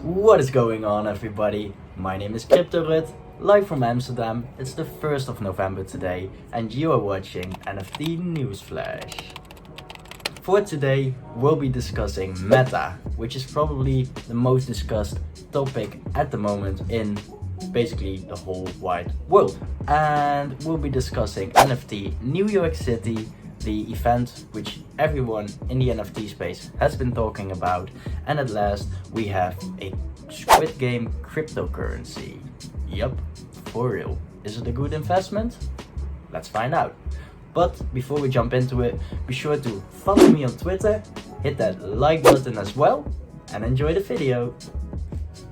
What is going on, everybody? My name is CryptoRut, live from Amsterdam. It's the 1st of November today and you are watching NFT NewsFlash. For today, we'll be discussing Meta, which is probably the most discussed topic at the moment in basically the whole wide world. And we'll be discussing NFT New York City, the event which everyone in the NFT space has been talking about, and at last we have a Squid Game cryptocurrency. Yup, for real. Is it a good investment? Let's find out. But before we jump into it, be sure to follow me on Twitter, hit that like button as well, and enjoy the video.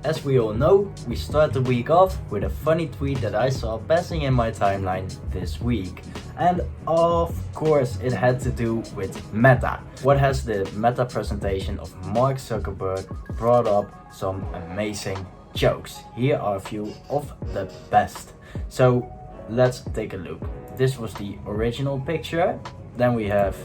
As we all know, we start the week off with a funny tweet that I saw passing in my timeline this week. And of course it had to do with Meta. What has the Meta presentation of Mark Zuckerberg brought up some amazing jokes. Here are a few of the best. So let's take a look. This was the original picture. Then we have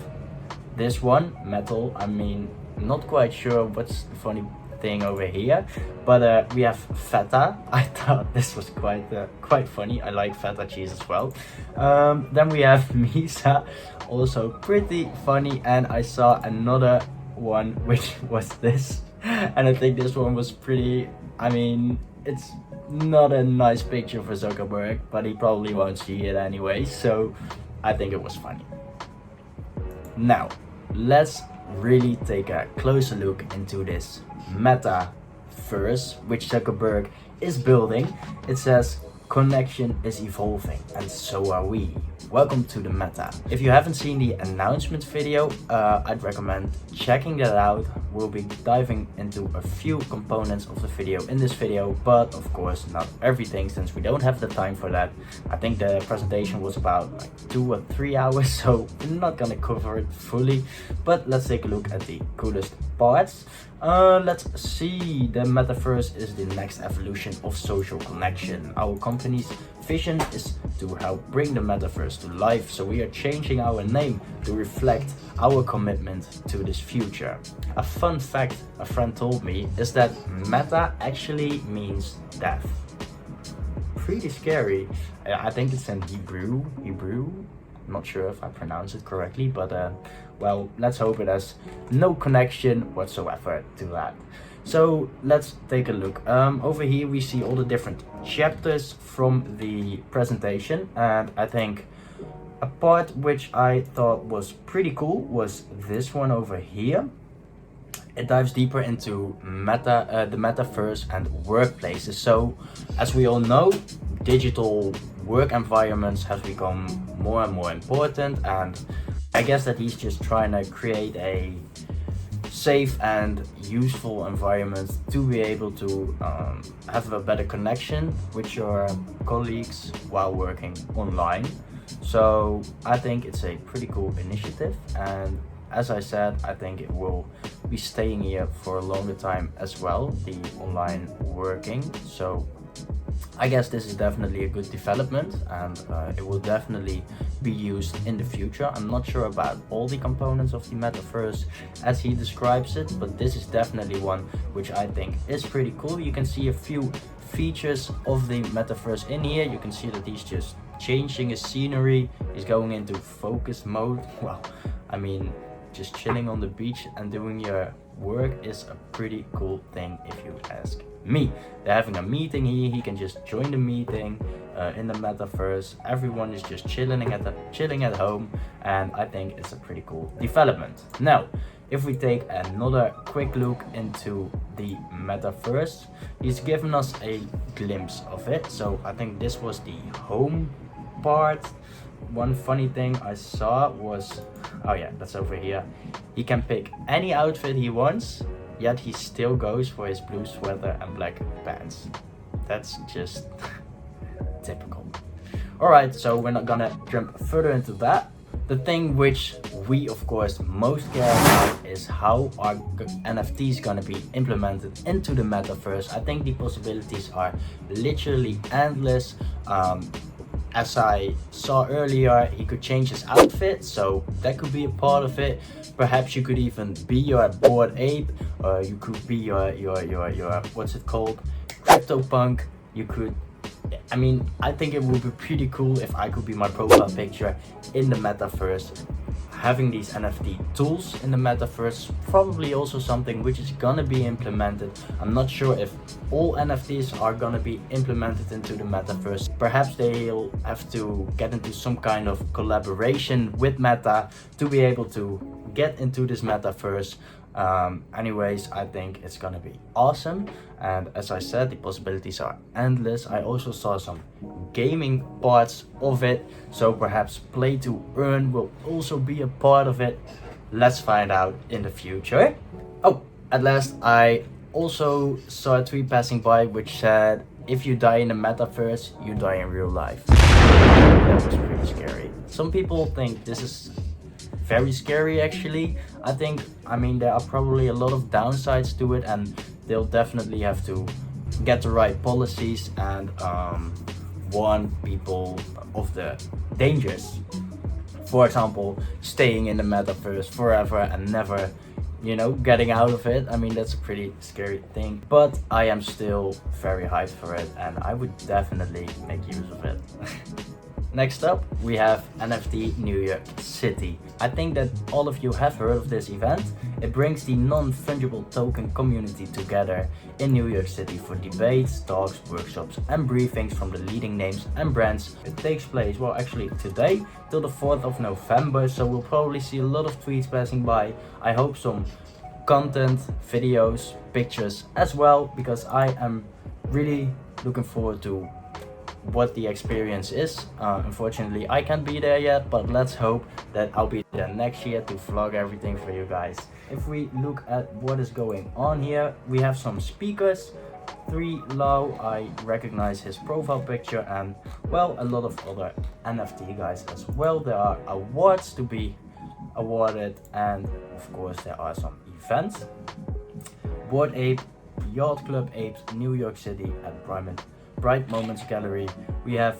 this one, metal. I mean, not quite sure what's the funny thing over here, but we have feta. I thought this was quite funny. I like feta cheese as well. Then we have Misa, also pretty funny, and I saw another one which was this, and I think this one was pretty, I mean, it's not a nice picture for Zuckerberg, but he probably won't see it anyway, so I think it was funny. Now let's really take a closer look into this metaverse which Zuckerberg is building. It says connection is evolving and so are we. Welcome to the meta. If you haven't seen the announcement video, I'd recommend checking that out. We'll be diving into a few components of the video in this video, but of course not everything since we don't have the time for that. I think the presentation was about like 2 or 3 hours, so we're not gonna cover it fully, but let's take a look at the coolest parts. Let's see. The metaverse is the next evolution of social connection. Our company's vision is to help bring the metaverse to life, so we are changing our name to reflect our commitment to this future. A fun fact a friend told me is that meta actually means death. Pretty scary. I think it's in Hebrew. I'm not sure if I pronounce it correctly, but well, let's hope it has no connection whatsoever to that. So let's take a look. Over here we see all the different chapters from the presentation, and I think a part which I thought was pretty cool was this one over here. It dives deeper into the metaverse and workplaces. So as we all know, digital work environments have become more and more important, and I guess that he's just trying to create a safe and useful environment to be able to have a better connection with your colleagues while working online. So I think it's a pretty cool initiative, and as I said, I think it will be staying here for a longer time as well, the online working. So I guess this is definitely a good development, and it will definitely be used in the future. I'm not sure about all the components of the metaverse as he describes it, but this is definitely one which I think is pretty cool. You can see a few features of the metaverse in here. You can see that he's just changing his scenery. He's going into focus mode. Well, I mean, just chilling on the beach and doing your work is a pretty cool thing if you ask me. They're having a meeting here. He can just join the meeting in the metaverse. Everyone is just chilling at home, and I think it's a pretty cool development. Now, if we take another quick look into the metaverse, he's given us a glimpse of it. So I think this was the home part. One funny thing I saw was, oh yeah, that's over here. He can pick any outfit he wants, yet he still goes for his blue sweater and black pants. That's just typical. Alright, so we're not gonna jump further into that. The thing which we of course most care about is how are NFTs gonna be implemented into the metaverse. I think the possibilities are literally endless. as I saw earlier, he could change his outfit, so that could be a part of it. Perhaps you could even be your Bored Ape, or you could be your what's it called, CryptoPunk. You could, I mean, I think it would be pretty cool if I could be my profile picture in the metaverse. Having these NFT tools in the metaverse, probably also something which is gonna be implemented. I'm not sure if all NFTs are gonna be implemented into the metaverse. Perhaps they'll have to get into some kind of collaboration with Meta to be able to get into this metaverse. Anyways, I think it's gonna be awesome, and as I said, the possibilities are endless. I also saw some gaming parts of it, so perhaps play to earn will also be a part of it. Let's find out in the future. Oh, at last, I also saw a tweet passing by which said, if you die in the metaverse, you die in real life. That was pretty scary. Some people think this is very scary actually. I mean there are probably a lot of downsides to it, and they'll definitely have to get the right policies and warn people of the dangers. For example, staying in the metaverse forever and never, you know, getting out of it. I mean, that's a pretty scary thing, but I am still very hyped for it, and I would definitely make use of it. Next up, we have NFT New York City. I think that all of you have heard of this event. It brings the non-fungible token community together in New York City for debates, talks, workshops and briefings from the leading names and brands. It takes place, well, actually today till the 4th of November, so we'll probably see a lot of tweets passing by. I hope some content, videos, pictures as well, because I am really looking forward to what the experience is. Unfortunately, I can't be there yet, but let's hope that I'll be there next year to vlog everything for you guys. If we look at what is going on here, we have some speakers. 3 Lau, I recognize his profile picture, and well, a lot of other NFT guys as well. There are awards to be awarded, and of course there are some events. Bored Ape, Yacht Club Apes, New York City at Bright Moments Gallery. We have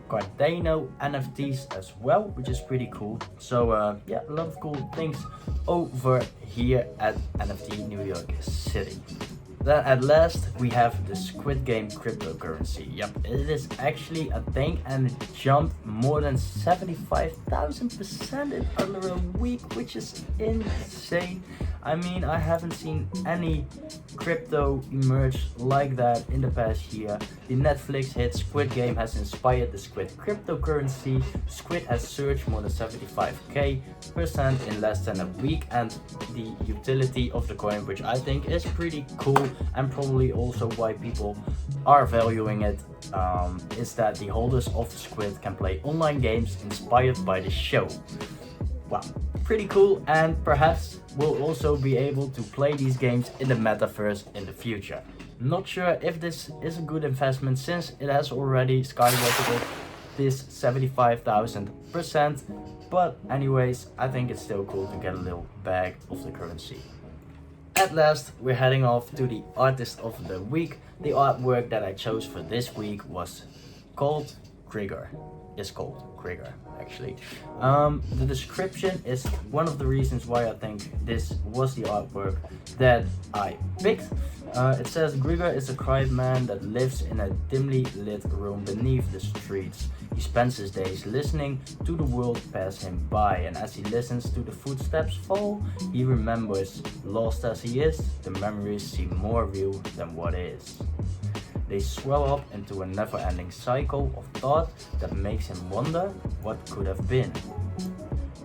Cardano NFTs as well, which is pretty cool. So yeah, a lot of cool things over here at NFT New York City. Then at last we have the SQUID game cryptocurrency. Yep, it is actually a thing, and it jumped more than 75,000% in under a week, which is insane. I mean, I haven't seen any crypto emerge like that in the past year. The Netflix hit Squid Game has inspired the SQUID Cryptocurrency. Squid has surged more than 75% in less than a week, and the utility of the coin, which I think is pretty cool and probably also why people are valuing it, is that the holders of Squid can play online games inspired by the show. Wow, pretty cool, and perhaps we'll also be able to play these games in the metaverse in the future. Not sure if this is a good investment since it has already skyrocketed this 75,000%, but anyways, I think it's still cool to get a little bag of the currency. At last, we're heading off to the artist of the week. The artwork that I chose for this week was called Krieger. Is called Krieger actually. The description is one of the reasons why I think this was the artwork that I picked. It says Krieger is a quiet man that lives in a dimly lit room beneath the streets. He spends his days listening to the world pass him by, and as he listens to the footsteps fall, he remembers. Lost as he is, the memories seem more real than what is. They swell up into a never-ending cycle of thought that makes him wonder what could have been.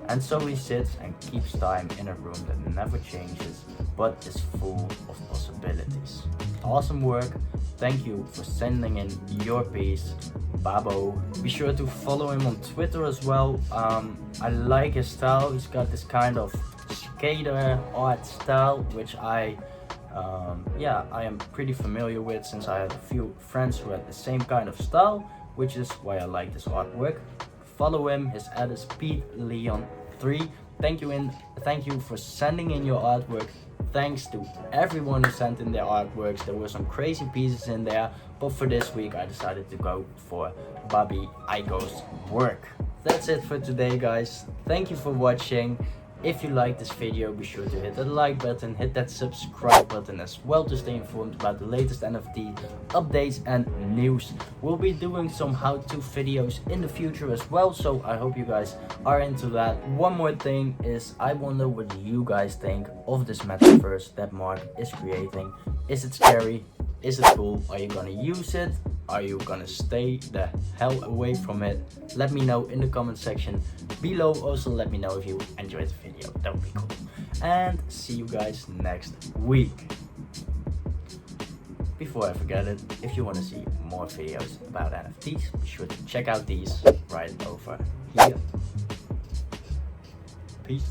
And so he sits and keeps time in a room that never changes, but is full of possibilities. Awesome work. Thank you for sending in your piece, Babo. Be sure to follow him on Twitter as well. I like his style. He's got this kind of skater art style, which I am pretty familiar with, since I had a few friends who had the same kind of style, which is why I like this artwork. Follow him. His ad is PeteLeon3. Thank you for sending in your artwork. thanks to everyone who sent in their artworks. There were some crazy pieces in there, but for this week I decided to go for Bobby Igo's work. That's it for today, guys. Thank you for watching. If you like this video, be sure to hit that like button, hit that subscribe button as well to stay informed about the latest NFT updates and news. We'll be doing some how-to videos in the future as well, so I hope you guys are into that. One more thing is, I wonder what you guys think of this metaverse that Mark is creating. Is it scary? Is it cool? Are you gonna use it? Are you gonna stay the hell away from it? Let me know in the comment section below. Also let me know if you enjoyed the video. That would be cool. And see you guys next week. Before I forget it, if you want to see more videos about NFTs, be sure to check out these right over here. Peace.